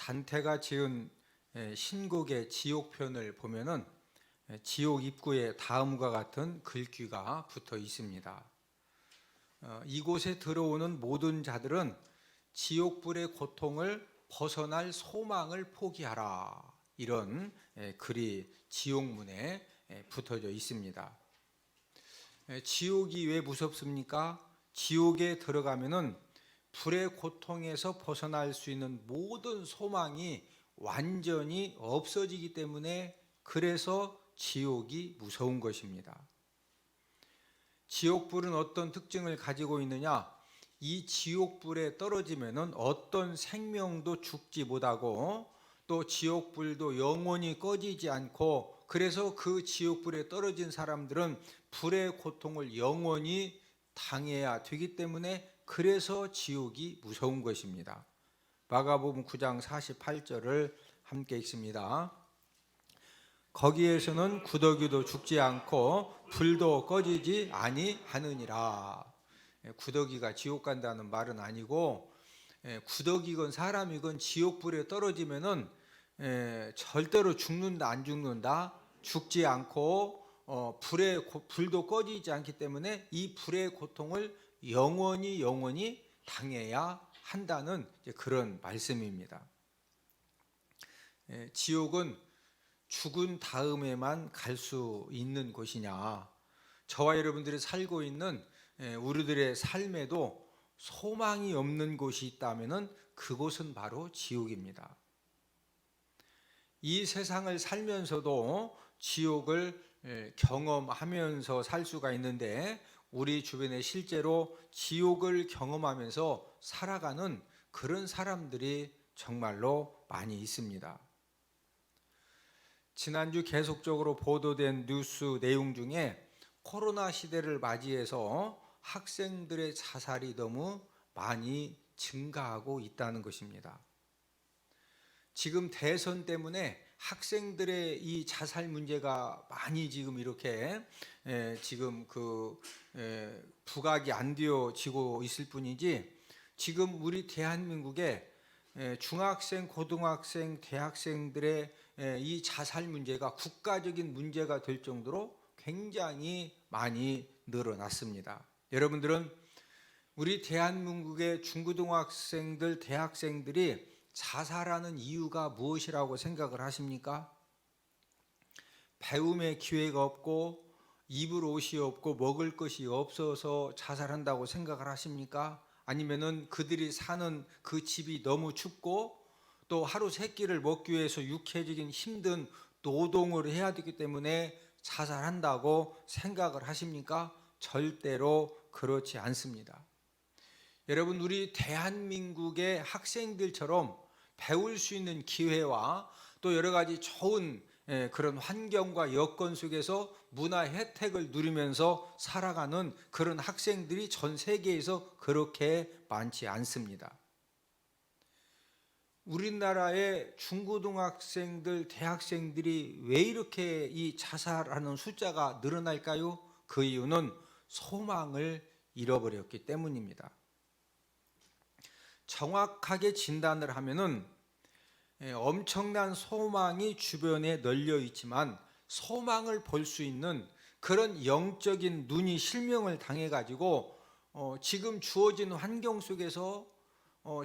단테가 지은 신곡의 지옥편을 보면은 지옥 입구에 다음과 같은 글귀가 붙어 있습니다. 이곳에 들어오는 모든 자들은 지옥불의 고통을 벗어날 소망을 포기하라, 이런 글이 지옥문에 붙어져 있습니다. 지옥이 왜 무섭습니까? 지옥에 들어가면은 불의 고통에서 벗어날 수 있는 모든 소망이 완전히 없어지기 때문에, 그래서 지옥이 무서운 것입니다. 지옥불은 어떤 특징을 가지고 있느냐? 이 지옥불에 떨어지면은 어떤 생명도 죽지 못하고 또 지옥불도 영원히 꺼지지 않고, 그래서 그 지옥불에 떨어진 사람들은 불의 고통을 영원히 당해야 되기 때문에, 그래서 지옥이 무서운 것입니다. 마가복음 9장 48절을 함께 읽습니다. 거기에서는 구더기도 죽지 않고 불도 꺼지지 아니하느니라. 구더기가 지옥 간다는 말은 아니고, 구더기건 사람이건 지옥불에 떨어지면은 절대로 죽는다 안 죽는다, 죽지 않고 불도 꺼지지 않기 때문에 이 불의 고통을 영원히 당해야 한다는 그런 말씀입니다. 지옥은 죽은 다음에만 갈 수 있는 곳이냐? 저와 여러분들이 살고 있는 우리들의 삶에도 소망이 없는 곳이 있다면 그곳은 바로 지옥입니다. 이 세상을 살면서도 지옥을 경험하면서 살 수가 있는데, 우리 주변에 실제로 지옥을 경험하면서 살아가는 그런 사람들이 정말로 많이 있습니다. 지난주 계속적으로 보도된 뉴스 내용 중에 코로나 시대를 맞이해서 학생들의 자살이 너무 많이 증가하고 있다는 것입니다. 지금 대선 때문에 학생들의 이 자살 문제가 많이 지금 이렇게 지금 부각이 안 되어지고 있을 뿐이지, 지금 우리 대한민국에 중학생, 고등학생, 대학생들의 이 자살 문제가 국가적인 문제가 될 정도로 굉장히 많이 늘어났습니다. 여러분들은 우리 대한민국의 중고등학생들, 대학생들이 자살하는 이유가 무엇이라고 생각을 하십니까? 배움의 기회가 없고 입을 옷이 없고 먹을 것이 없어서 자살한다고 생각을 하십니까? 아니면은 그들이 사는 그 집이 너무 춥고 또 하루 세 끼를 먹기 위해서 육체적인 힘든 노동을 해야 되기 때문에 자살한다고 생각을 하십니까? 절대로 그렇지 않습니다. 여러분, 우리 대한민국의 학생들처럼 배울 수 있는 기회와 또 여러 가지 좋은 그런 환경과 여건 속에서 문화 혜택을 누리면서 살아가는 그런 학생들이 전 세계에서 그렇게 많지 않습니다. 우리나라의 중고등학생들, 대학생들이 왜 이렇게 이 자살하는 숫자가 늘어날까요? 그 이유는 소망을 잃어버렸기 때문입니다. 정확하게 진단을 하면은 엄청난 소망이 주변에 널려 있지만 소망을 볼 수 있는 그런 영적인 눈이 실명을 당해 가지고 지금 주어진 환경 속에서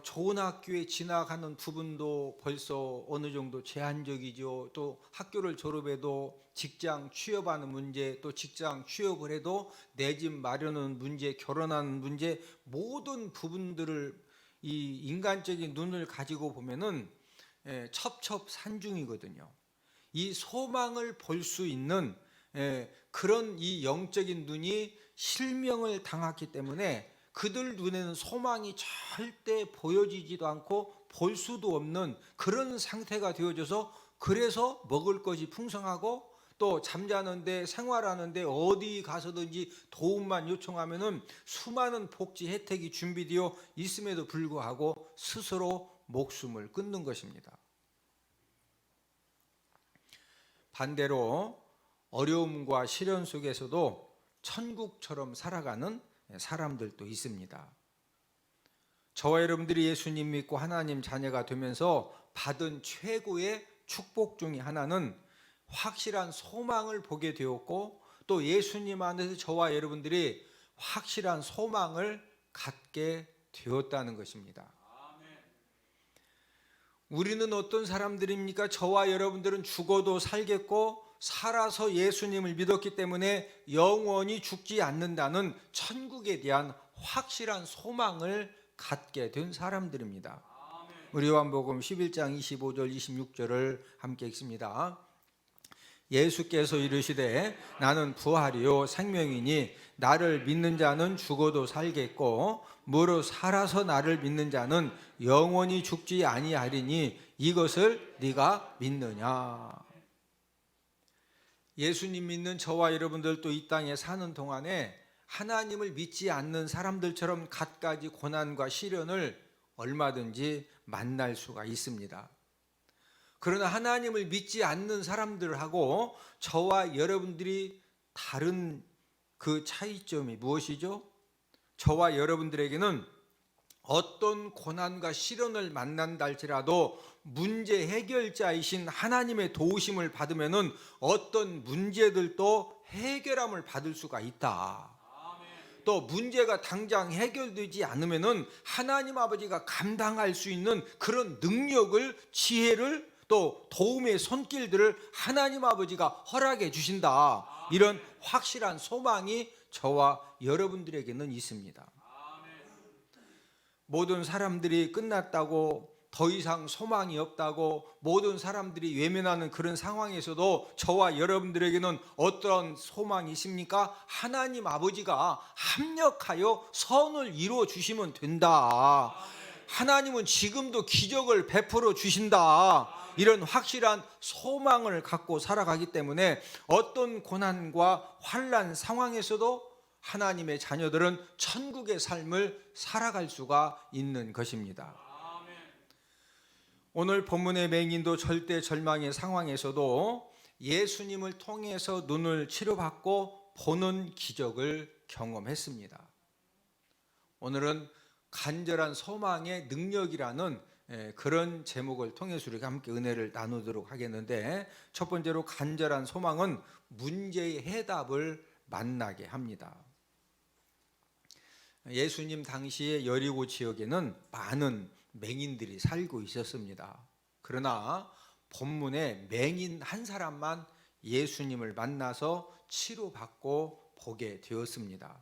좋은 학교에 진학하는 부분도 벌써 어느 정도 제한적이죠. 또 학교를 졸업해도 직장 취업하는 문제, 또 직장 취업을 해도 내 집 마련하는 문제, 결혼하는 문제, 모든 부분들을 이 인간적인 눈을 가지고 보면은 첩첩산중이거든요. 이 소망을 볼 수 있는 그런 이 영적인 눈이 실명을 당했기 때문에 그들 눈에는 소망이 절대 보여지지도 않고 볼 수도 없는 그런 상태가 되어져서, 그래서 먹을 것이 풍성하고 또 잠자는데, 생활하는데 어디 가서든지 도움만 요청하면은 수많은 복지 혜택이 준비되어 있음에도 불구하고 스스로 목숨을 끊는 것입니다. 반대로 어려움과 시련 속에서도 천국처럼 살아가는 사람들도 있습니다. 저와 여러분들이 예수님 믿고 하나님 자녀가 되면서 받은 최고의 축복 중에 하나는 확실한 소망을 보게 되었고, 또 예수님 안에서 저와 여러분들이 확실한 소망을 갖게 되었다는 것입니다. 우리는 어떤 사람들입니까? 저와 여러분들은 죽어도 살겠고 살아서 예수님을 믿었기 때문에 영원히 죽지 않는다는 천국에 대한 확실한 소망을 갖게 된 사람들입니다. 우리 요한복음 11장 25절 26절을 함께 읽습니다. 예수께서 이르시되 나는 부활이요 생명이니 나를 믿는 자는 죽어도 살겠고 무릇 살아서 나를 믿는 자는 영원히 죽지 아니하리니 이것을 네가 믿느냐. 예수님 믿는 저와 여러분들도 이 땅에 사는 동안에 하나님을 믿지 않는 사람들처럼 갖가지 고난과 시련을 얼마든지 만날 수가 있습니다. 그러나 하나님을 믿지 않는 사람들하고 저와 여러분들이 다른 그 차이점이 무엇이죠? 저와 여러분들에게는 어떤 고난과 시련을 만난다 할지라도 문제 해결자이신 하나님의 도우심을 받으면은 어떤 문제들도 해결함을 받을 수가 있다. 또 문제가 당장 해결되지 않으면은 하나님 아버지가 감당할 수 있는 그런 능력을, 지혜를, 또 도움의 손길들을 하나님 아버지가 허락해 주신다. 이런 확실한 소망이 저와 여러분들에게는 있습니다. 모든 사람들이 끝났다고, 더 이상 소망이 없다고 모든 사람들이 외면하는 그런 상황에서도 저와 여러분들에게는 어떤 소망이 있습니까? 하나님 아버지가 합력하여 선을 이루어 주시면 된다. 하나님은 지금도 기적을 베풀어 주신다. 이런 확실한 소망을 갖고 살아가기 때문에 어떤 고난과 환난 상황에서도 하나님의 자녀들은 천국의 삶을 살아갈 수가 있는 것입니다. 오늘 본문의 맹인도 절대 절망의 상황에서도 예수님을 통해서 눈을 치료받고 보는 기적을 경험했습니다. 오늘은 간절한 소망의 능력이라는 그런 제목을 통해서 우리가 함께 은혜를 나누도록 하겠는데, 첫 번째로 간절한 소망은 문제의 해답을 만나게 합니다. 예수님 당시에 여리고 지역에는 많은 맹인들이 살고 있었습니다. 그러나 본문에 맹인 한 사람만 예수님을 만나서 치료받고 보게 되었습니다.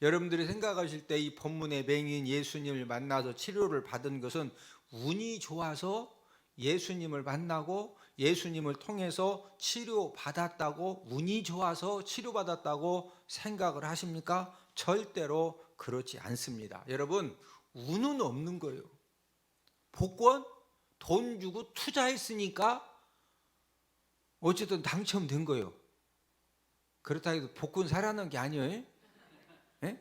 여러분들이 생각하실 때 이 본문의 맹인 예수님을 만나서 치료를 받은 것은 운이 좋아서 예수님을 만나고 예수님을 통해서 치료받았다고, 운이 좋아서 치료받았다고 생각을 하십니까? 절대로 그렇지 않습니다. 여러분, 운은 없는 거예요. 복권 돈 주고 투자했으니까 어쨌든 당첨된 거예요. 그렇다 해도 복권 사라는 게 아니에요. 네?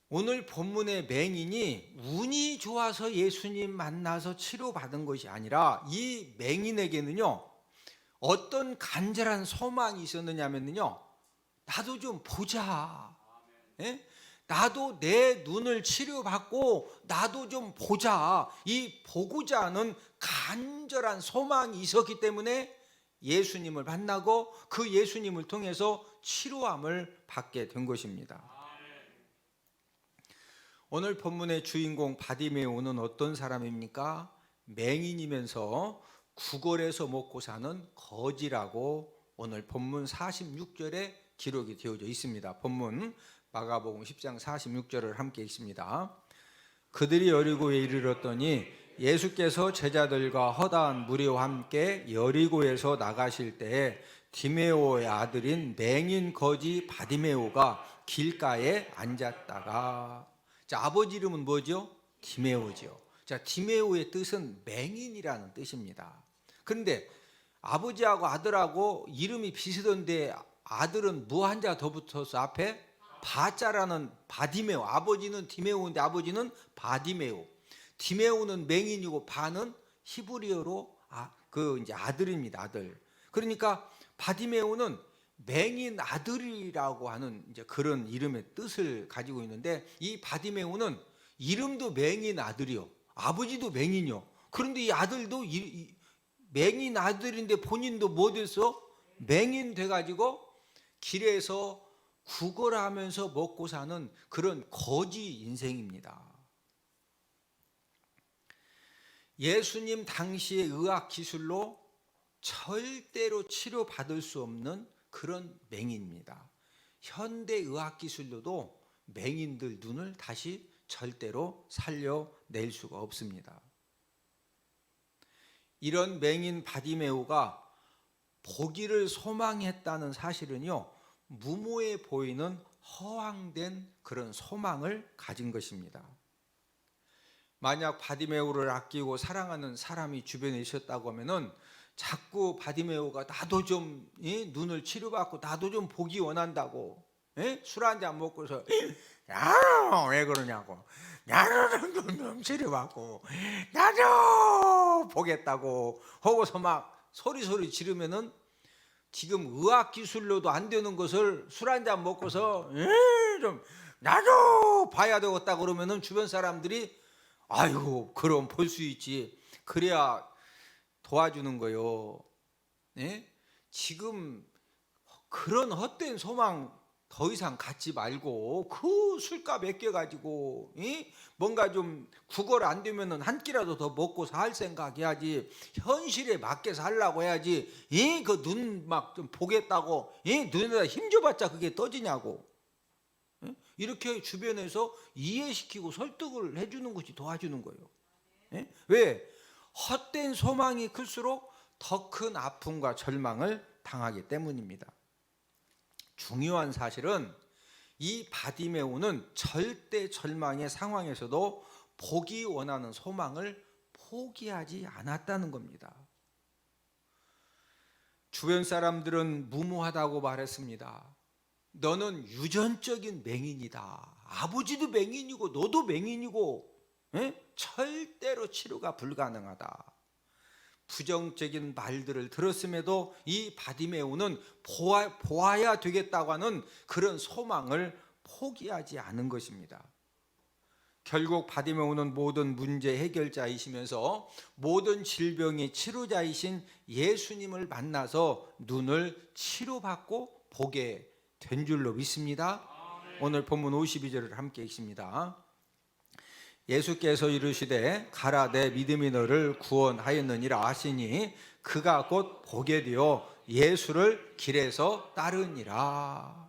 오늘 본문의 맹인이 운이 좋아서 예수님 만나서 치료받은 것이 아니라 이 맹인에게는요, 어떤 간절한 소망이 있었느냐면요, 나도 좀 보자. 네? 나도 내 눈을 치료받고 나도 좀 보자. 이 보고자 하는 간절한 소망이 있었기 때문에 예수님을 만나고 그 예수님을 통해서 치료함을 받게 된 것입니다. 오늘 본문의 주인공 바디메오는 어떤 사람입니까? 맹인이면서 구걸해서 먹고 사는 거지라고 오늘 본문 46절에 기록이 되어져 있습니다. 본문 마가복음 10장 46절을 함께 읽습니다. 그들이 여리고에 이르렀더니 예수께서 제자들과 허다한 무리와 함께 여리고에서 나가실 때에 디메오의 아들인 맹인 거지 바디메오가 길가에 앉았다가, 자, 아버지 이름은 뭐죠? 디메오죠. 자, 디메오의 뜻은 맹인이라는 뜻입니다. 그런데 아버지하고 아들하고 이름이 비슷한데 아들은 뭐 한자 더 붙어서 앞에 바자라는 바디메오, 아버지는 디메오인데 아버지는 바디메오. 디메오는 맹인이고 바는 히브리어로 그 이제 아들입니다. 아들. 그러니까 바디메오는 맹인 아들이라고 하는 이제 그런 이름의 뜻을 가지고 있는데, 이 바디메오는 이름도 맹인 아들이요, 아버지도 맹인이요. 그런데 이 아들도 맹인 아들인데 본인도 뭐 됐어? 맹인 돼가지고 길에서 구걸하면서 먹고 사는 그런 거지 인생입니다. 예수님 당시의 의학 기술로 절대로 치료받을 수 없는 그런 맹인입니다. 현대 의학 기술로도 맹인들 눈을 다시 절대로 살려낼 수가 없습니다. 이런 맹인 바디메오가 보기를 소망했다는 사실은요, 무모해 보이는 허황된 그런 소망을 가진 것입니다. 만약 바디메오를 아끼고 사랑하는 사람이 주변에 있었다고 하면은 자꾸 바디메오가 나도 좀 눈을 치료받고 나도 좀 보기 원한다고, 술 한잔 먹고서 야, 왜 그러냐고, 나도 눈 치료받고 나도 보겠다고 하고서 막 소리 지르면은, 지금 의학 기술로도 안 되는 것을 술 한잔 먹고서 좀 나도 봐야 되겠다 그러면은 주변 사람들이 아이고 그럼 볼 수 있지, 그래야 도와주는 거요. 지금 그런 헛된 소망 더 이상 갖지 말고 그 술값 아껴가지고 뭔가 좀 구걸 안 되면은 한 끼라도 더 먹고 살 생각해야지, 현실에 맞게 살라고 해야지. 그 눈 막 좀 보겠다고 눈에다 힘줘봤자 그게 떠지냐고. 이렇게 주변에서 이해시키고 설득을 해주는 것이 도와주는 거예요. 왜? 헛된 소망이 클수록 더 큰 아픔과 절망을 당하기 때문입니다. 중요한 사실은 이 바디메오는 절대 절망의 상황에서도 보기 원하는 소망을 포기하지 않았다는 겁니다. 주변 사람들은 무모하다고 말했습니다. 너는 유전적인 맹인이다. 아버지도 맹인이고 너도 맹인이고 절대로 치료가 불가능하다. 부정적인 말들을 들었음에도 이 바디메오는 보아야 되겠다고 하는 그런 소망을 포기하지 않은 것입니다. 결국 바디메오는 모든 문제 해결자이시면서 모든 질병의 치료자이신 예수님을 만나서 눈을 치료받고 보게 된 줄로 믿습니다. 오늘 본문 52절을 함께 읽습니다. 예수께서 이르시되 가라, 내 믿음이 너를 구원하였느니라 하시니 그가 곧 보게 되어 예수를 길에서 따르니라.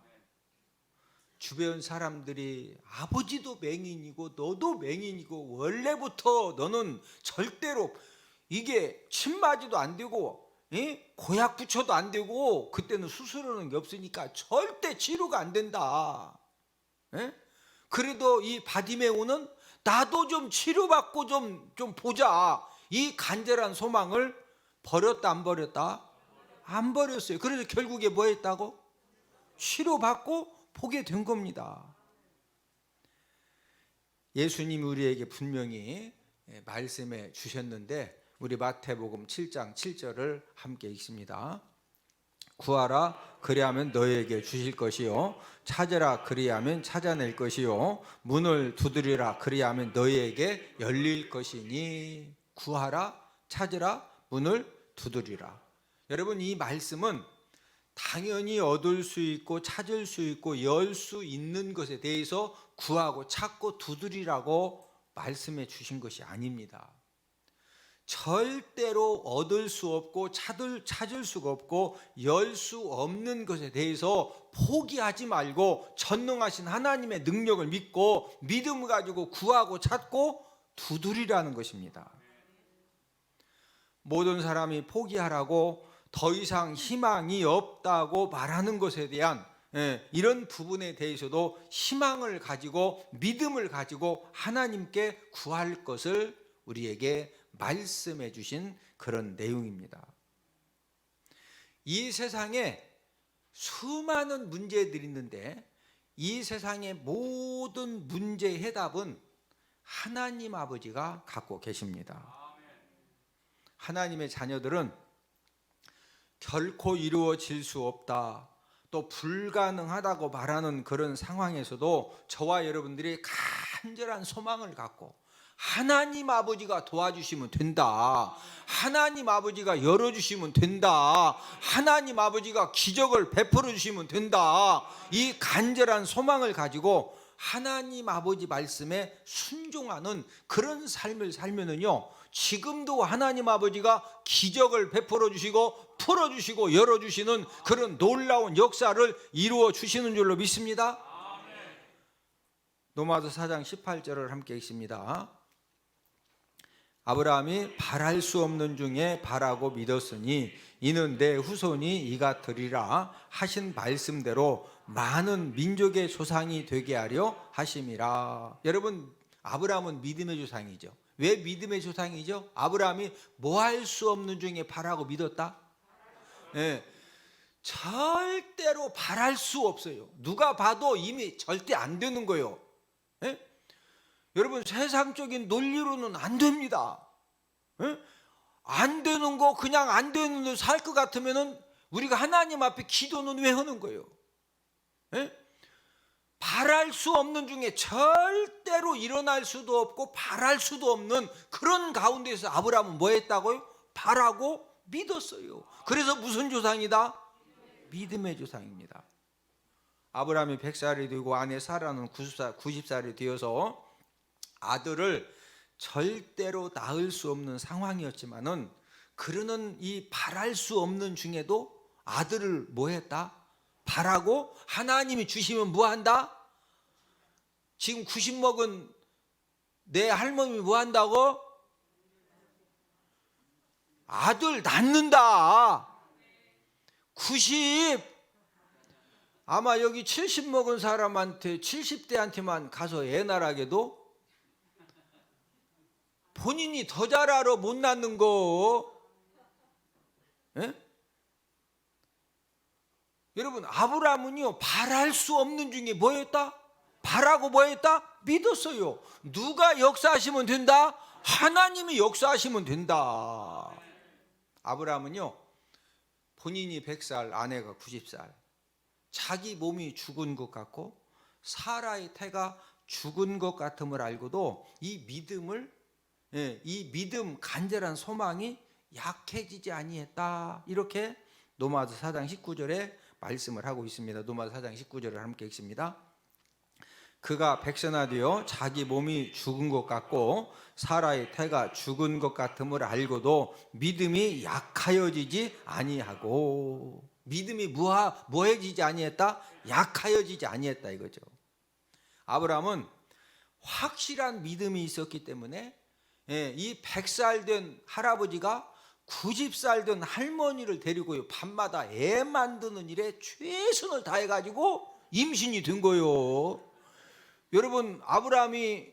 주변 사람들이 아버지도 맹인이고 너도 맹인이고 원래부터 너는 절대로 이게 침 맞이도 안 되고 고약 붙여도 안 되고 그때는 수술하는 게 없으니까 절대 치료가 안 된다. 그래도 이 바디메오는 나도 좀 치료받고 좀 보자, 이 간절한 소망을 버렸다 안 버렸다? 안 버렸어요. 그래서 결국에 뭐 했다고? 치료받고 보게 된 겁니다. 예수님이 우리에게 분명히 말씀해 주셨는데, 우리 마태복음 7장 7절을 함께 읽습니다. 구하라 그리하면 너희에게 주실 것이요, 찾으라 그리하면 찾아낼 것이요, 문을 두드리라 그리하면 너희에게 열릴 것이니. 구하라, 찾으라, 문을 두드리라. 여러분, 이 말씀은 당연히 얻을 수 있고 찾을 수 있고 열 수 있는 것에 대해서 구하고 찾고 두드리라고 말씀해 주신 것이 아닙니다. 절대로 얻을 수 없고 찾을 수가 없고 열 수 없는 것에 대해서 포기하지 말고 전능하신 하나님의 능력을 믿고 믿음을 가지고 구하고 찾고 두드리라는 것입니다. 모든 사람이 포기하라고 더 이상 희망이 없다고 말하는 것에 대한 이런 부분에 대해서도 희망을 가지고 믿음을 가지고 하나님께 구할 것을 우리에게 말씀해 주신 그런 내용입니다. 이 세상에 수많은 문제들이 있는데 이 세상의 모든 문제의 해답은 하나님 아버지가 갖고 계십니다. 하나님의 자녀들은 결코 이루어질 수 없다, 또 불가능하다고 말하는 그런 상황에서도 저와 여러분들이 간절한 소망을 갖고 하나님 아버지가 도와주시면 된다, 하나님 아버지가 열어주시면 된다, 하나님 아버지가 기적을 베풀어 주시면 된다, 이 간절한 소망을 가지고 하나님 아버지 말씀에 순종하는 그런 삶을 살면은요, 지금도 하나님 아버지가 기적을 베풀어 주시고 풀어주시고 열어주시는 그런 놀라운 역사를 이루어 주시는 줄로 믿습니다. 로마서 4장 18절을 함께 읽습니다. 아브라함이 바랄 수 없는 중에 바라고 믿었으니 이는 내 후손이 이가 되리라 하신 말씀대로 많은 민족의 조상이 되게 하려 하심이라. 여러분, 아브라함은 믿음의 조상이죠. 왜 믿음의 조상이죠? 아브라함이 뭐 할 수 없는 중에 바라고 믿었다? 절대로 바랄 수 없어요. 누가 봐도 이미 절대 안 되는 거예요. 여러분, 세상적인 논리로는 안 됩니다. 안 되는 거, 그냥 안 되는 대로 살 것 같으면은 우리가 하나님 앞에 기도는 왜 하는 거예요? 바랄 수 없는 중에 절대로 일어날 수도 없고 바랄 수도 없는 그런 가운데서 아브라함은 뭐 했다고요? 바라고 믿었어요. 그래서 무슨 조상이다? 믿음의 조상입니다. 아브라함이 100살이 되고 아내 사라는 90살이 되어서 아들을 절대로 낳을 수 없는 상황이었지만은, 그러는 이 바랄 수 없는 중에도 아들을 뭐 했다? 바라고 하나님이 주시면 뭐 한다? 지금 90 먹은 내 할머니 뭐 한다고? 아들 낳는다. 90. 아마 여기 70 먹은 사람한테 70대한테만 가서 애 낳으라게도 본인이 더 잘 알아 못 낳는 거. 여러분, 아브라함은요 바랄 수 없는 중에 뭐였다? 바라고 뭐였다? 믿었어요. 누가 역사하시면 된다? 하나님이 역사하시면 된다. 아브라함은요 본인이 100살, 아내가 90살, 자기 몸이 죽은 것 같고 사라의 태가 죽은 것 같음을 알고도 이 믿음, 간절한 소망이 약해지지 아니했다. 이렇게 로마서 4장 19절에 말씀을 하고 있습니다. 로마서 4장 19절을 함께 읽습니다. 그가 백선하되어 자기 몸이 죽은 것 같고 사라의 태가 죽은 것 같음을 알고도 믿음이 약하여지지 아니하고, 믿음이 뭐해지지 아니했다? 약하여지지 아니했다 이거죠. 아브라함은 확실한 믿음이 있었기 때문에 이 100살 된 할아버지가 90살 된 할머니를 데리고 밤마다 애 만드는 일에 최선을 다해가지고 임신이 된 거예요. 여러분, 아브라함이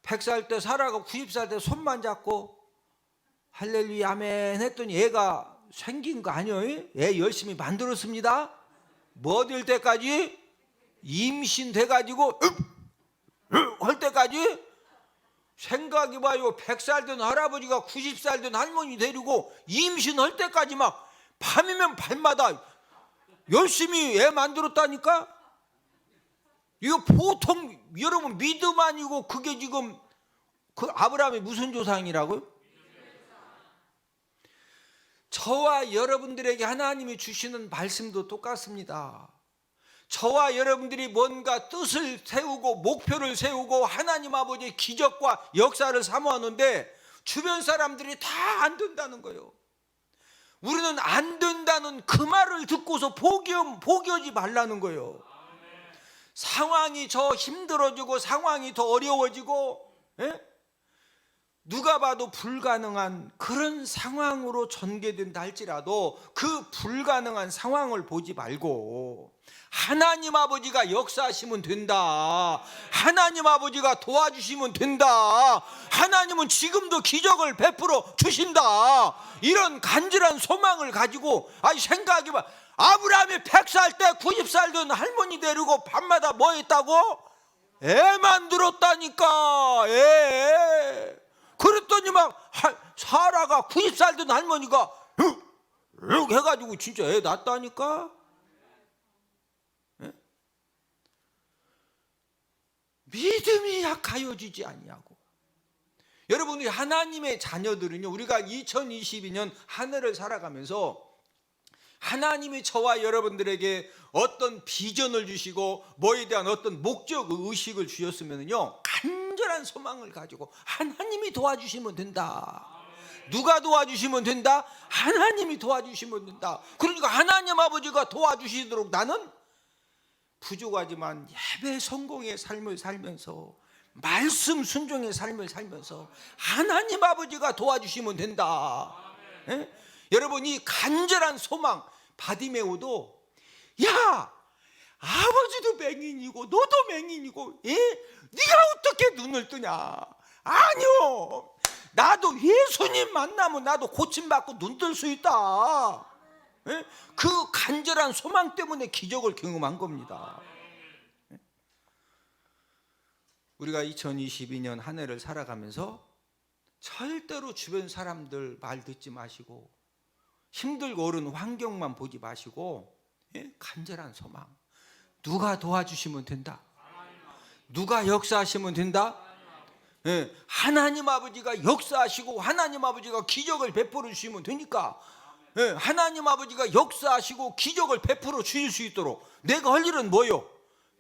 100살 때 사라가 90살 때 손만 잡고 할렐루야 아멘 했더니 애가 생긴 거 아니에요? 애 열심히 만들었습니다. 뭐 될 때까지? 임신돼가지고 할 때까지? 생각해봐요. 100살 된 할아버지가 90살 된 할머니 데리고 임신할 때까지 막 밤이면 밤마다 열심히 애 만들었다니까? 이거 보통 여러분 믿음 아니고 그게 지금 그 아브라함이 무슨 조상이라고요? 저와 여러분들에게 하나님이 주시는 말씀도 똑같습니다. 저와 여러분들이 뭔가 뜻을 세우고 목표를 세우고 하나님 아버지의 기적과 역사를 사모하는데 주변 사람들이 다 안 된다는 거예요. 우리는 안 된다는 그 말을 듣고서 포기하지 말라는 거예요. 상황이 더 힘들어지고 상황이 더 어려워지고 누가 봐도 불가능한 그런 상황으로 전개된다 할지라도 그 불가능한 상황을 보지 말고 하나님 아버지가 역사하시면 된다, 하나님 아버지가 도와주시면 된다, 하나님은 지금도 기적을 베풀어 주신다, 이런 간절한 소망을 가지고 생각해봐. 아브라함이 100살 때 90살 된 할머니 데리고 밤마다 뭐 했다고? 애 만들었다니까. 애. 그랬더니 막 사라가 90살 된 할머니가 해가지고 진짜 애 낳았다니까. 믿음이 약하여지지 아니하고. 여러분, 우리 하나님의 자녀들은요, 우리가 2022년 한 해를 살아가면서 하나님이 저와 여러분들에게 어떤 비전을 주시고 뭐에 대한 어떤 목적 의식을 주셨으면요, 간절한 소망을 가지고 하나님이 도와주시면 된다. 누가 도와주시면 된다? 하나님이 도와주시면 된다. 그러니까 하나님 아버지가 도와주시도록 나는 부족하지만 예배 성공의 삶을 살면서, 말씀 순종의 삶을 살면서 하나님 아버지가 도와주시면 된다. 예? 여러분, 이 간절한 소망, 바디메오도 야, 아버지도 맹인이고 너도 맹인이고, 예? 네가 어떻게 눈을 뜨냐? 아니요, 나도 예수님 만나면 나도 고침받고 눈 뜰 수 있다. 예? 그 간절한 소망 때문에 기적을 경험한 겁니다. 우리가 2022년 한 해를 살아가면서 절대로 주변 사람들 말 듣지 마시고 힘들고 어려운 환경만 보지 마시고, 예? 간절한 소망. 누가 도와주시면 된다. 누가 역사하시면 된다. 예, 하나님 아버지가 역사하시고 하나님 아버지가 기적을 베풀어 주시면 되니까, 예, 하나님 아버지가 역사하시고 기적을 베풀어 주실 수 있도록 내가 할 일은 뭐요?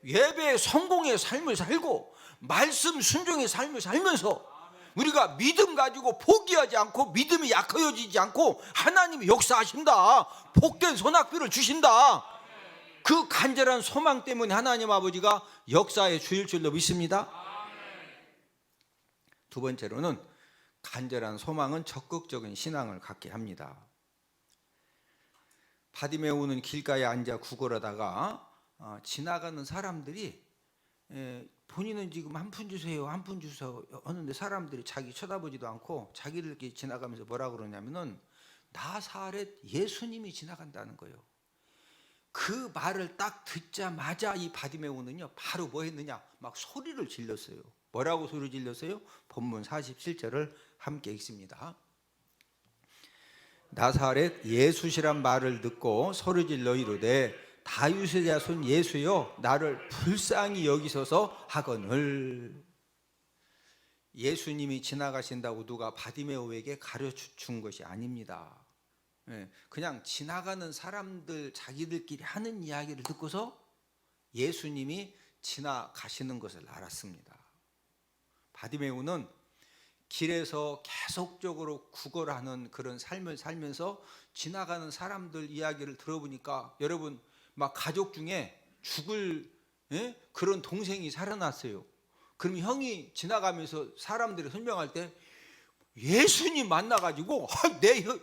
예배의 성공의 삶을 살고 말씀 순종의 삶을 살면서 우리가 믿음 가지고 포기하지 않고 믿음이 약해지지 않고 하나님이 역사하신다, 복된 소낙비를 주신다, 그 간절한 소망 때문에 하나님 아버지가 역사해 주실 줄로 믿습니다. 두 번째로는 간절한 소망은 적극적인 신앙을 갖게 합니다. 바디메오는 길가에 앉아 구걸하다가 지나가는 사람들이 본인은 지금 한 푼 주세요, 한 푼 주세요 하는데 사람들이 자기 쳐다보지도 않고 자기를 이렇게 지나가면서 뭐라 그러냐면은 나사렛 예수님이 지나간다는 거예요. 그 말을 딱 듣자마자 이 바디메오는요, 바로 뭐 했느냐? 막 소리를 질렀어요. 뭐라고 소리 질렀어요? 본문 47절을 함께 읽습니다. 나사렛 예수시란 말을 듣고 소리질러 이르되 다윗의 자손 예수여 나를 불쌍히 여기소서 하거늘. 예수님이 지나가신다고 누가 바디메오에게 가르쳐 준 것이 아닙니다. 그냥 지나가는 사람들 자기들끼리 하는 이야기를 듣고서 예수님이 지나가시는 것을 알았습니다. 바디메오는 길에서 계속적으로 구걸하는 그런 삶을 살면서 지나가는 사람들 이야기를 들어보니까, 여러분, 막 가족 중에 죽을 그런 동생이 살아났어요. 그럼 형이 지나가면서 사람들이 설명할 때 예수님 만나가지고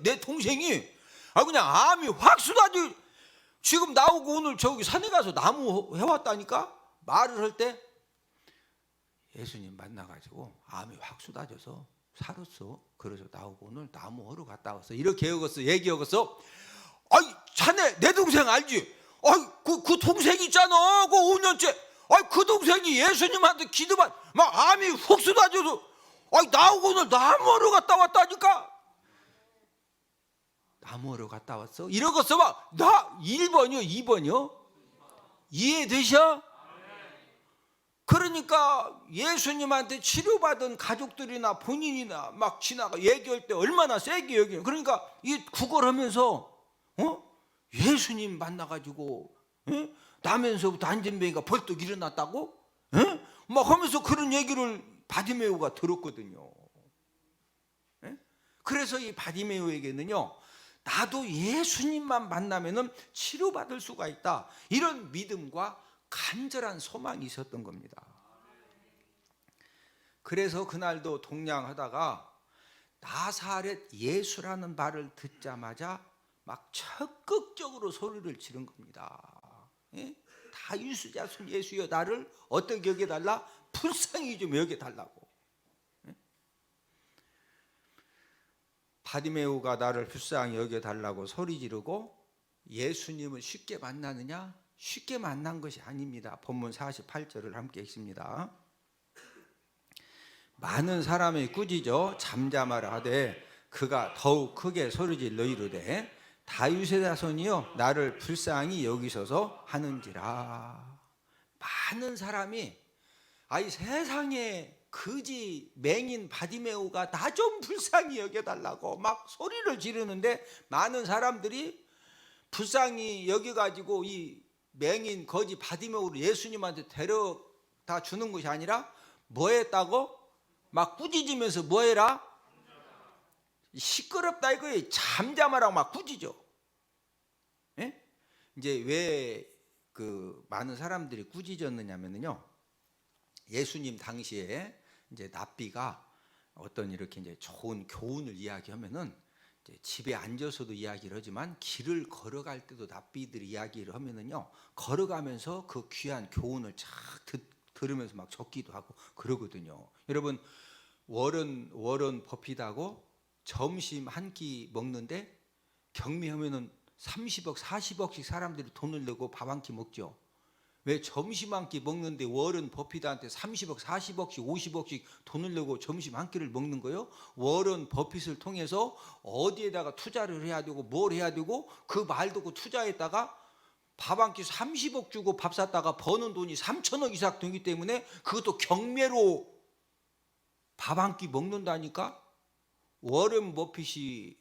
내 동생이 그냥 암이 확 쏟아져 지금 나오고 오늘 저기 산에 가서 나무 해왔다니까, 말을 할 때 예수님 만나가지고 암이 확 쏟아져서 살았어. 그래서 나오고 오늘 나무 하러 갔다 왔어. 이렇게 얘기하겠어. 아이, 자네 내 동생 알지? 아이, 그 동생 있잖아. 그 5년째. 아이, 그 동생이 예수님한테 기도만 막 암이 훅 쏟아져서 아이, 나오고 오늘 나무 하러 갔다 왔다니까. 나무 하러 갔다 왔어? 이러겠어. 막 나 1번이요 2번이요? 이해되셔? 그러니까 예수님한테 치료받은 가족들이나 본인이나 막 지나가 얘기할 때 얼마나 세게 얘기해요. 그러니까 이 구걸하면서 예수님 만나가지고 나면서부터 안진뱅이가 벌떡 일어났다고? 막 하면서 그런 얘기를 바디메오가 들었거든요. 그래서 이 바디메오에게는요, 나도 예수님만 만나면은 치료받을 수가 있다, 이런 믿음과 간절한 소망이 있었던 겁니다. 그래서 그날도 동냥하다가 나사렛 예수라는 말을 듣자마자 막 적극적으로 소리를 지른 겁니다. 다윗의 자손 예수여 나를 어떻게 여겨달라? 불쌍히 좀 여겨달라고. 바디메오가 나를 불쌍히 여겨달라고 소리 지르고 예수님을 쉽게 만나느냐? 쉽게 만난 것이 아닙니다. 본문 48절을 함께 읽습니다. 많은 사람이 꾸짖어 잠잠하라 하되 그가 더욱 크게 소리질러 이르되 다윗의 자손이여 나를 불쌍히 여기소서 하는지라. 많은 사람이 아이 세상에 거지 맹인 바디메오가 나 좀 불쌍히 여겨달라고 막 소리를 지르는데 많은 사람들이 불쌍히 여겨가지고 이 맹인 거지 바디메오를 예수님한테 데려다 주는 것이 아니라 뭐 했다고? 막 꾸짖으면서 뭐 해라? 시끄럽다 이거에 잠잠하라고 막 꾸짖어. 예? 이제 왜 그 많은 사람들이 꾸짖었느냐면요, 예수님 당시에 이제 납비가 어떤 이렇게 이제 좋은 교훈을 이야기하면은 이제 집에 앉아서도 이야기를 하지만 길을 걸어갈 때도 납비들이 이야기를 하면은요, 걸어가면서 그 귀한 교훈을 쫙 들으면서 막 적기도 하고 그러거든요. 여러분, 워런 버핏하고 점심 한 끼 먹는데 경매하면은 30억, 40억씩 사람들이 돈을 내고 밥 한 끼 먹죠. 왜 점심 한 끼 먹는데 워런 버핏한테 30억, 40억씩, 50억씩 돈을 내고 점심 한 끼를 먹는 거예요? 워런 버핏을 통해서 어디에다가 투자를 해야 되고 뭘 해야 되고 그 말 듣고 투자했다가 밥 한 끼 30억 주고 밥 샀다가 버는 돈이 3천억 이상 되기 때문에 그것도 경매로 밥 한 끼 먹는다니까. 워런 버핏이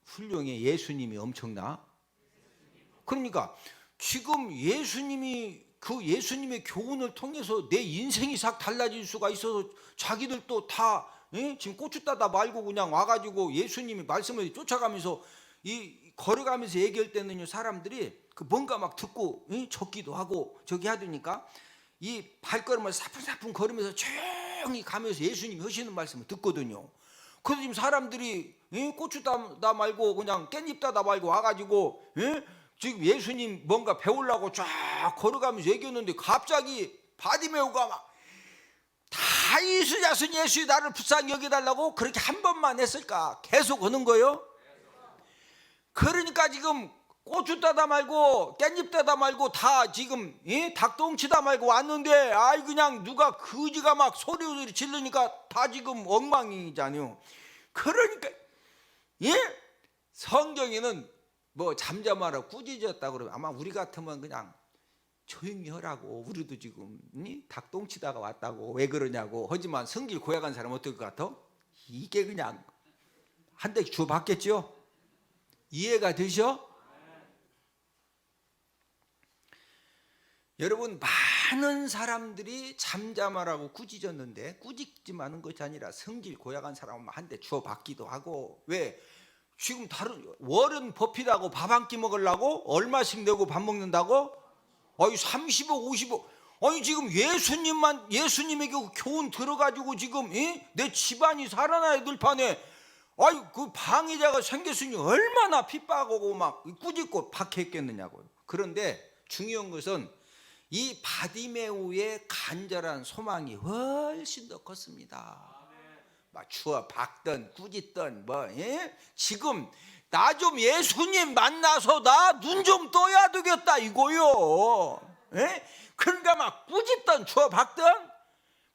훌륭해. 예수님이 엄청나. 그러니까 지금 예수님이 그 예수님의 교훈을 통해서 내 인생이 싹 달라질 수가 있어서 자기들도 다 지금 고추 따다 말고 그냥 와가지고 예수님이 말씀을 쫓아가면서 이 걸어가면서 얘기할 때는요, 사람들이 그 뭔가 막 듣고 적기도 하고 저기 하더니까 이 발걸음을 사뿐사뿐 걸으면서 조용히 가면서 예수님이 하시는 말씀을 듣거든요. 그래서 지금 사람들이 고추 따다 말고 그냥 깻잎 따다 말고 와가지고 지금 예수님 뭔가 배우려고 쫙 걸어가면서 얘기했는데 갑자기 바디메오가 막 다윗의 자손 예수의 나를 불쌍히 여겨달라고 그렇게 한 번만 했을까? 계속 하는 거예요. 그러니까 지금 고추 따다 말고 깻잎 따다 말고 다 지금 닭똥치다 말고 왔는데 아이 그냥 누가 거지가 막 소리 지르니까 다 지금 엉망이잖아요. 그러니까 성경에는 뭐 잠잠하라 꾸짖었다 그러면 아마 우리 같으면 그냥 조용히 하라고, 우리도 지금 닭똥치다가 왔다고 왜 그러냐고 하지만 성길 고약한 사람 어떨 것 같아? 이게 그냥 한 대 주워 받겠죠? 이해가 되셔? 여러분, 많은 사람들이 잠잠하라고 꾸짖었는데 꾸짖지만은 것이 아니라 성질 고약한 사람은 한 대 주워 받기도 하고. 왜? 지금 다른 워런 버핏하고 밥 한 끼 먹으려고 얼마씩 내고 밥 먹는다고? 아니 30억 50억. 아니 지금 예수님에게 교훈 들어가지고 지금 내 집안이 살아나야 될 판에 아니 그 방해자가 생겼으니 얼마나 핍박하고 막 꾸짖고 박해했겠느냐고요. 그런데 중요한 것은 이 바디메오의 간절한 소망이 훨씬 더 컸습니다. 막 주워 박던 꾸짖던 지금 나 좀 예수님 만나서 나 눈 좀 떠야 되겠다 이거요. 그러니까 막 꾸짖던 주워 박던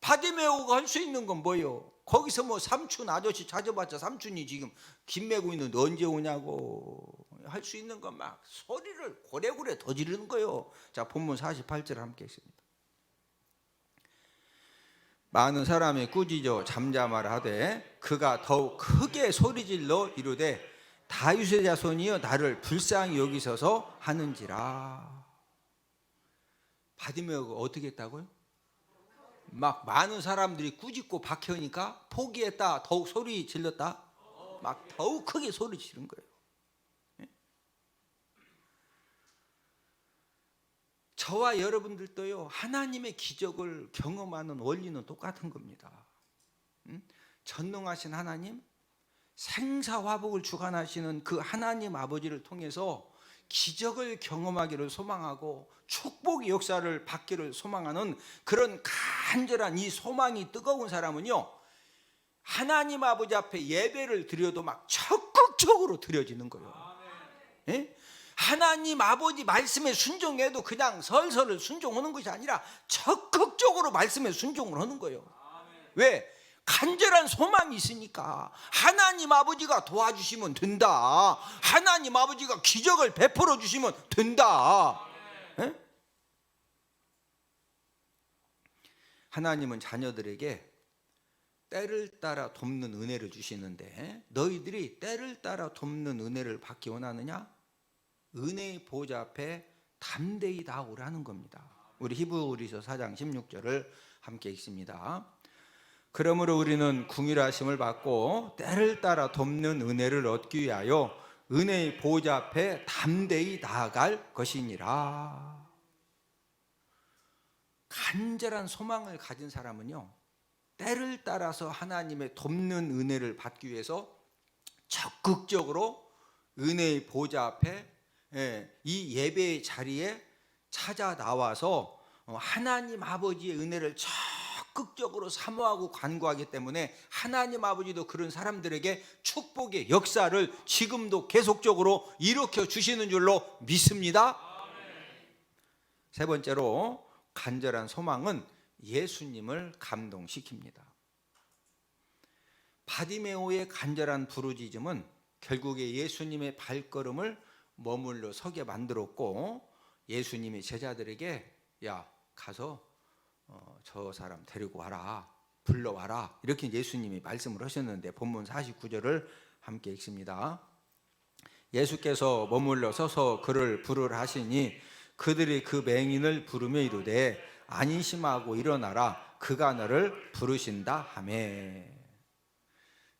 바디메오가 할 수 있는 건 뭐요? 거기서 뭐 삼촌 아저씨 찾아봤자 삼촌이 지금 김 메고 있는데 언제 오냐고. 할 수 있는 건 막 소리를 고래고래 더 지르는 거예요. 자, 본문 48절 함께 했습니다. 많은 사람이 꾸짖어 잠잠하라 하되 그가 더욱 크게 소리질러 이르되 다윗의 자손이여 나를 불쌍히 여기소서 하는지라. 바디메오가 어떻게 했다고요? 막 많은 사람들이 꾸짖고 박해하니까 포기했다, 더욱 소리 질렀다, 막 더욱 크게 소리 지른 거예요. 저와 여러분들도요, 하나님의 기적을 경험하는 원리는 똑같은 겁니다. 전능하신 하나님, 생사화복을 주관하시는 그 하나님 아버지를 통해서 기적을 경험하기를 소망하고 축복의 역사를 받기를 소망하는 그런 간절한 이 소망이 뜨거운 사람은요, 하나님 아버지 앞에 예배를 드려도 막 적극적으로 드려지는 거예요. 하나님 아버지 말씀에 순종해도 그냥 설설을 순종하는 것이 아니라 적극적으로 말씀에 순종을 하는 거예요. 왜? 간절한 소망이 있으니까. 하나님 아버지가 도와주시면 된다. 하나님 아버지가 기적을 베풀어 주시면 된다. 하나님은 자녀들에게 때를 따라 돕는 은혜를 주시는데 너희들이 때를 따라 돕는 은혜를 받기 원하느냐? 은혜의 보좌 앞에 담대히 나오라는 겁니다. 우리 히브리서 4장 16절을 함께 읽습니다. 그러므로 우리는 긍휼하심을 받고 때를 따라 돕는 은혜를 얻기 위하여 은혜의 보좌 앞에 담대히 나아갈 것이니라. 간절한 소망을 가진 사람은요, 때를 따라서 하나님의 돕는 은혜를 받기 위해서 적극적으로 은혜의 보좌 앞에 이 예배의 자리에 찾아 나와서 하나님 아버지의 은혜를 적극적으로 사모하고 간구하기 때문에 하나님 아버지도 그런 사람들에게 축복의 역사를 지금도 계속적으로 일으켜 주시는 줄로 믿습니다. 세 번째로 간절한 소망은 예수님을 감동시킵니다. 바디메오의 간절한 부르짖음은 결국에 예수님의 발걸음을 머물러 서게 만들었고, 예수님이 제자들에게 야 가서 저 사람 데리고 와라, 불러와라, 이렇게 예수님이 말씀을 하셨는데 본문 49절을 함께 읽습니다. 예수께서 머물러 서서 그를 부르라 하시니 그들이 그 맹인을 부르며 이르되 안심하고 일어나라, 그가 너를 부르신다 하매.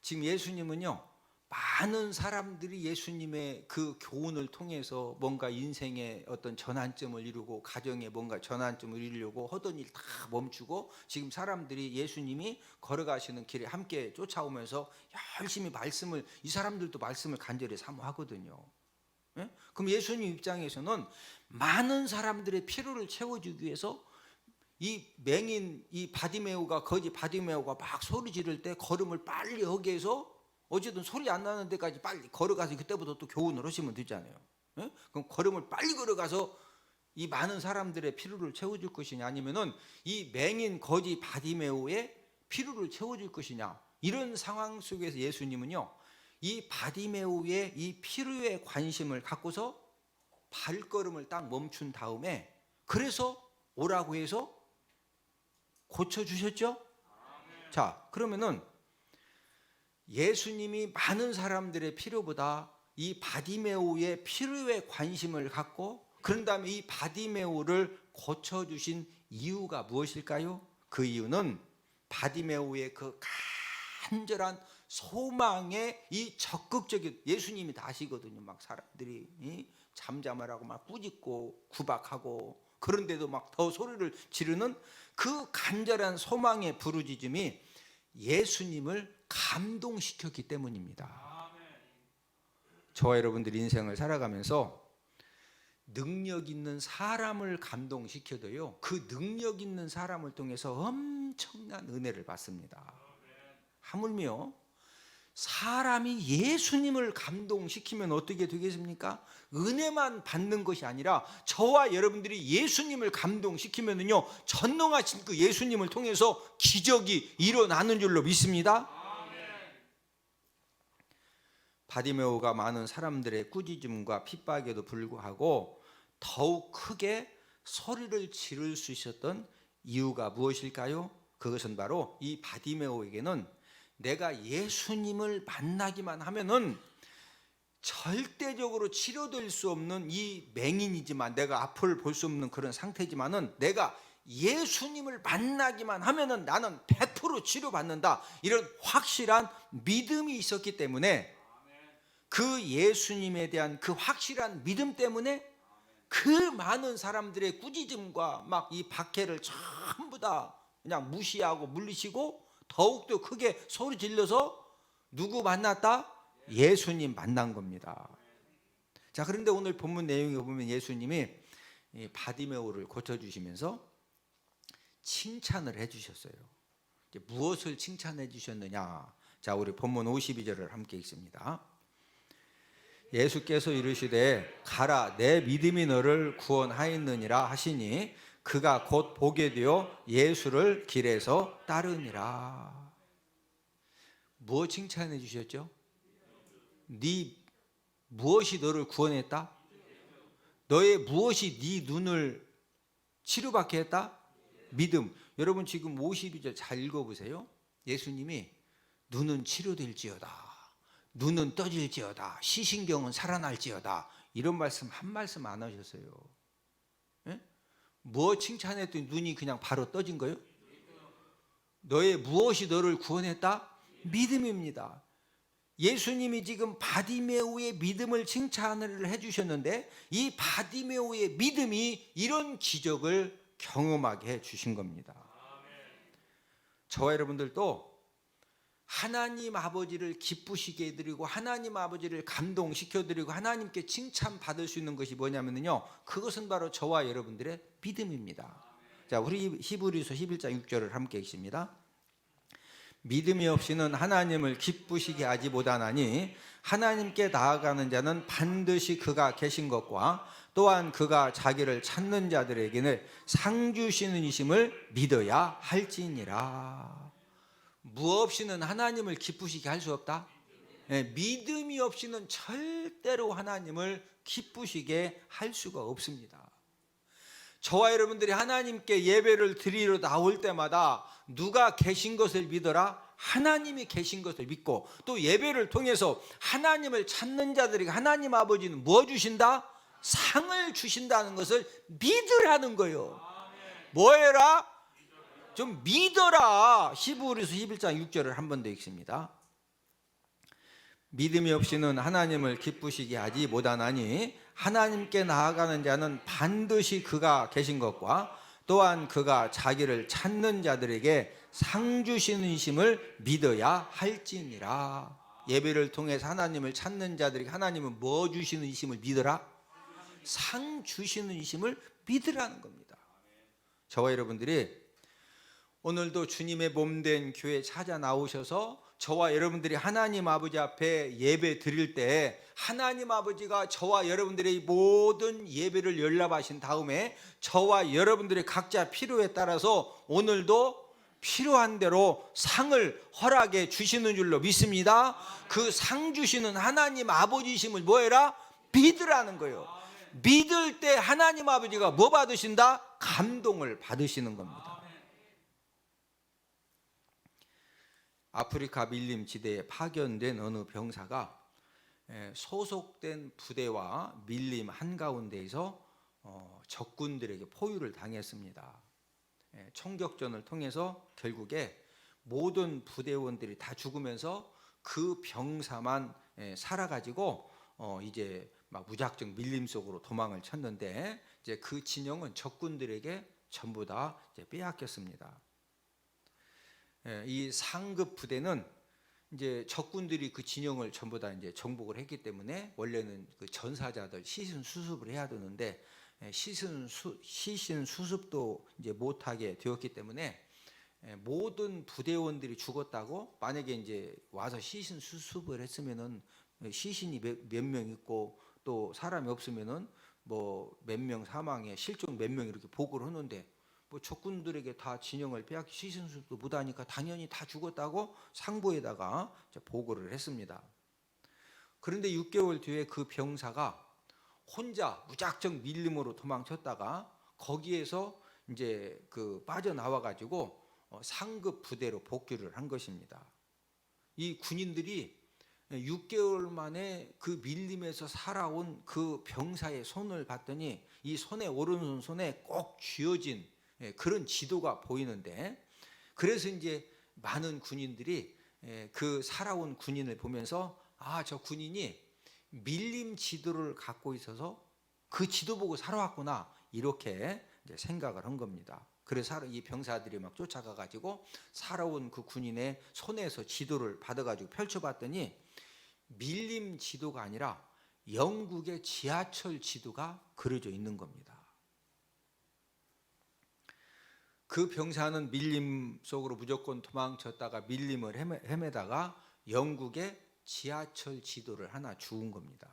지금 예수님은요, 많은 사람들이 예수님의 그 교훈을 통해서 뭔가 인생의 어떤 전환점을 이루고 가정에 뭔가 전환점을 이루려고 하던 일 다 멈추고 지금 사람들이 예수님이 걸어가시는 길에 함께 쫓아오면서 열심히 말씀을, 이 사람들도 말씀을 간절히 사모하거든요. 예? 그럼 예수님 입장에서는 많은 사람들의 필요를 채워주기 위해서 이 맹인, 이 바디메오가, 거지 바디메오가 막 소리 지를 때 걸음을 빨리 하게 해서 어쨌든 소리 안 나는 데까지 빨리 걸어가서 그때부터 또 교훈을 하시면 되잖아요. 예? 그럼 걸음을 빨리 걸어가서 이 많은 사람들의 필요를 채워줄 것이냐, 아니면은 이 맹인 거지 바디메오의 필요를 채워줄 것이냐, 이런 상황 속에서 예수님은요, 이 바디메오의 이 필요에 관심을 갖고서 발걸음을 딱 멈춘 다음에 그래서 오라고 해서 고쳐주셨죠? 자, 그러면은 예수님이 많은 사람들의 필요보다 이 바디메오의 필요에 관심을 갖고 그런 다음에 이 바디메오를 고쳐주신 이유가 무엇일까요? 그 이유는 바디메오의 그 간절한 소망의 이 적극적인, 예수님이 다 아시거든요. 막 사람들이 잠잠하라고 막 꾸짖고 구박하고 그런데도 막 더 소리를 지르는 그 간절한 소망의 부르짖음이 예수님을 감동시켰기 때문입니다. 저와 여러분들 인생을 살아가면서 능력 있는 사람을 감동시켜도요, 그 능력 있는 사람을 통해서 엄청난 은혜를 받습니다. 하물며 사람이 예수님을 감동시키면 어떻게 되겠습니까? 은혜만 받는 것이 아니라 저와 여러분들이 예수님을 감동시키면은요, 전능하신 그 예수님을 통해서 기적이 일어나는 줄로 믿습니다. 바디메오가 많은 사람들의 꾸짖음과 핍박에도 불구하고 더욱 크게 소리를 지를 수 있었던 이유가 무엇일까요? 그것은 바로 이 바디메오에게는 내가 예수님을 만나기만 하면은 절대적으로 치료될 수 없는 이 맹인이지만, 내가 앞을 볼 수 없는 그런 상태지만은 내가 예수님을 만나기만 하면은 나는 100% 치료받는다, 이런 확실한 믿음이 있었기 때문에, 그 예수님에 대한 그 확실한 믿음 때문에 그 많은 사람들의 꾸짖음과 막 이 박해를 전부 다 그냥 무시하고 물리치고 더욱더 크게 소리 질러서 누구 만났다? 예수님 만난 겁니다. 자, 그런데 오늘 본문 내용에 보면 예수님이 이 바디메오를 고쳐주시면서 칭찬을 해주셨어요. 무엇을 칭찬해 주셨느냐? 자, 우리 본문 52절을 함께 읽습니다. 예수께서 이르시되 가라, 내 믿음이 너를 구원하였느니라 하시니 그가 곧 보게 되어 예수를 길에서 따르니라. 무엇 칭찬해 주셨죠? 네 무엇이 너를 구원했다? 너의 무엇이 네 눈을 치료받게 했다? 믿음. 여러분 지금 52절 잘 읽어보세요. 예수님이 눈은 치료될지어다, 눈은 떠질지어다, 시신경은 살아날지어다, 이런 말씀 한 말씀 안 하셨어요. 예? 뭐 칭찬했더니 눈이 그냥 바로 떠진 거예요? 너의 무엇이 너를 구원했다? 믿음입니다. 예수님이 지금 바디메오의 믿음을 칭찬을 해주셨는데, 이 바디메오의 믿음이 이런 기적을 경험하게 해주신 겁니다. 저와 여러분들도 하나님 아버지를 기쁘시게 해드리고 하나님 아버지를 감동시켜드리고 하나님께 칭찬받을 수 있는 것이 뭐냐면요, 그것은 바로 저와 여러분들의 믿음입니다. 자, 우리 히브리서 11장 6절을 함께 읽습니다. 믿음이 없이는 하나님을 기쁘시게 하지 못하나니 하나님께 나아가는 자는 반드시 그가 계신 것과 또한 그가 자기를 찾는 자들에게는 상 주시는 이심을 믿어야 할지니라. 무 없이는 하나님을 기쁘시게 할 수 없다. 믿음이 없이는 절대로 하나님을 기쁘시게 할 수가 없습니다. 저와 여러분들이 하나님께 예배를 드리러 나올 때마다 누가 계신 것을 믿어라? 하나님이 계신 것을 믿고, 또 예배를 통해서 하나님을 찾는 자들에게 하나님 아버지는 뭐 주신다? 상을 주신다는 것을 믿으라는 거예요. 뭐 해라? 좀 믿어라. 히브리서 11장 6절을 한 번 더 읽습니다. 믿음이 없이는 하나님을 기쁘시게 하지 못하나니 하나님께 나아가는 자는 반드시 그가 계신 것과 또한 그가 자기를 찾는 자들에게 상 주시는 이심을 믿어야 할지니라. 예배를 통해서 하나님을 찾는 자들에게 하나님은 뭐 주시는 이심을 믿어라? 상 주시는 이심을 믿으라는 겁니다. 저와 여러분들이 오늘도 주님의 몸된 교회 찾아 나오셔서 저와 여러분들이 하나님 아버지 앞에 예배 드릴 때 하나님 아버지가 저와 여러분들의 모든 예배를 연락하신 다음에 저와 여러분들의 각자 필요에 따라서 오늘도 필요한 대로 상을 허락해 주시는 줄로 믿습니다. 그 상 주시는 하나님 아버지심을 뭐해라? 믿으라는 거예요. 믿을 때 하나님 아버지가 뭐 받으신다? 감동을 받으시는 겁니다. 아프리카 밀림 지대에 파견된 어느 병사가 소속된 부대와 밀림 한가운데에서 적군들에게 포위를 당했습니다. 총격전을 통해서 결국에 모든 부대원들이 다 죽으면서 그 병사만 살아가지고 이제 막 무작정 밀림 속으로 도망을 쳤는데, 이제 그 진영은 적군들에게 전부 다 이제 빼앗겼습니다. 이 상급 부대는 이제 적군들이 그 진영을 전부 다 이제 정복을 했기 때문에 원래는 그 전사자들 시신 수습을 해야 되는데 시신 수습도 이제 못하게 되었기 때문에 모든 부대원들이 죽었다고, 만약에 이제 와서 시신 수습을 했으면은 시신이 몇 명 있고 또 사람이 없으면은 뭐 몇 명 사망에 실종 몇 명 이렇게 보고를 하는데, 뭐 적군들에게 다 진영을 빼앗기 시신수도 못하니까 당연히 다 죽었다고 상부에다가 보고를 했습니다. 그런데 6개월 뒤에 그 병사가 혼자 무작정 밀림으로 도망쳤다가 거기에서 이제 그 빠져나와 가지고 상급 부대로 복귀를 한 것입니다. 이 군인들이 6개월 만에 그 밀림에서 살아온 그 병사의 손을 봤더니 이 손에, 오른손 손에 꼭 쥐어진 그런 지도가 보이는데, 그래서 이제 많은 군인들이 그 살아온 군인을 보면서 아, 저 군인이 밀림 지도를 갖고 있어서 그 지도 보고 살아왔구나, 이렇게 이제 생각을 한 겁니다. 그래서 이 병사들이 막 쫓아가 가지고 살아온 그 군인의 손에서 지도를 받아 가지고 펼쳐봤더니 밀림 지도가 아니라 영국의 지하철 지도가 그려져 있는 겁니다. 그 병사는 밀림 속으로 무조건 도망쳤다가 밀림을 헤매다가 영국의 지하철 지도를 하나 주운 겁니다.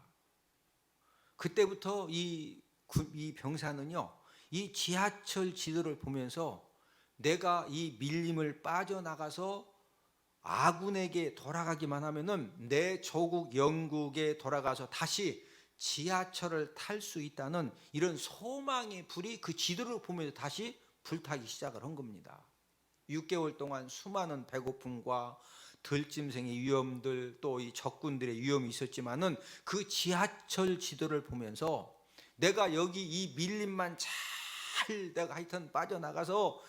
그때부터 이 병사는요, 이 지하철 지도를 보면서 내가 이 밀림을 빠져나가서 아군에게 돌아가기만 하면은 내 조국 영국에 돌아가서 다시 지하철을 탈 수 있다는 이런 소망의 불이 그 지도를 보면서 다시 불타기 시작을 한 겁니다. 6개월 동안 수많은 배고픔과 들짐승의 위험들, 또 이 적군들의 위험이 있었지만은 그 지하철 지도를 보면서 내가 여기 이 밀림만 잘 내가 하여튼 빠져나가서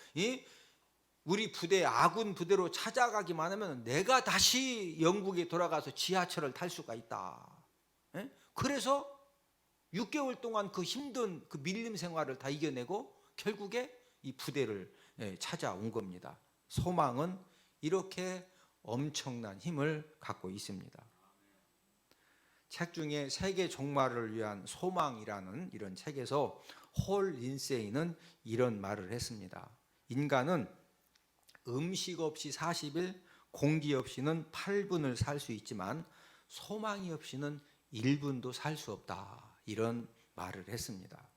우리 부대, 아군 부대로 찾아가기만 하면 내가 다시 영국에 돌아가서 지하철을 탈 수가 있다. 그래서 6개월 동안 그 힘든 그 밀림 생활을 다 이겨내고 결국에 이 부대를 찾아온 겁니다. 소망은 이렇게 엄청난 힘을 갖고 있습니다. 책 중에 세계 종말을 위한 소망이라는 이런 책에서 홀 린세이는 이런 말을 했습니다. 인간은 음식 없이 40일, 공기 없이는 8분을 살 수 있지만 소망이 없이는 1분도 살 수 없다. 이런 말을 했습니다.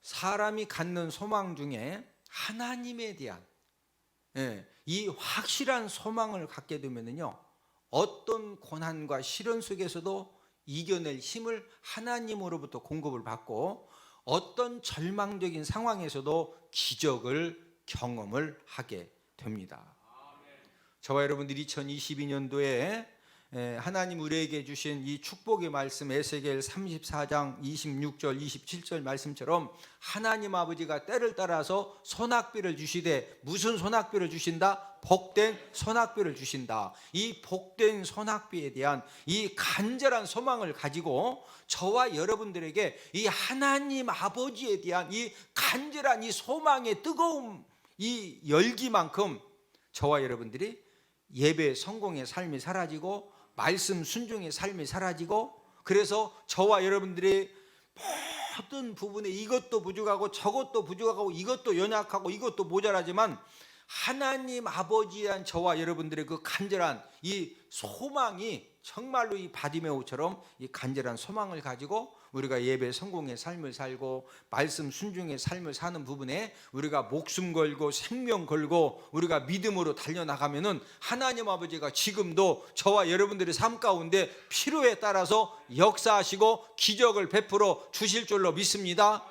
사람이 갖는 소망 중에 하나님에 대한 이 확실한 소망을 갖게 되면요, 어떤 고난과 시련 속에서도 이겨낼 힘을 하나님으로부터 공급을 받고 어떤 절망적인 상황에서도 기적을 경험을 하게 됩니다. 저와 여러분들이 2022년도에 하나님 우리에게 주신 이 축복의 말씀, 에스겔 34장 26절 27절 말씀처럼 하나님 아버지가 때를 따라서 소낙비를 주시되, 무슨 소낙비를 주신다? 복된 소낙비를 주신다. 이 복된 소낙비에 대한 이 간절한 소망을 가지고 저와 여러분들에게 이 하나님 아버지에 대한 이 간절한 이 소망의 뜨거움, 이 열기만큼 저와 여러분들이 예배 성공의 삶이 사라지고 말씀 순종의 삶이 사라지고, 그래서 저와 여러분들이 모든 부분에 이것도 부족하고 저것도 부족하고 이것도 연약하고 이것도 모자라지만 하나님 아버지에 대한 저와 여러분들의 그 간절한 이 소망이 정말로 이 바디메오처럼 이 간절한 소망을 가지고 우리가 예배 성공의 삶을 살고 말씀 순종의 삶을 사는 부분에 우리가 목숨 걸고 생명 걸고 우리가 믿음으로 달려나가면은 하나님 아버지가 지금도 저와 여러분들의 삶 가운데 필요에 따라서 역사하시고 기적을 베풀어 주실 줄로 믿습니다.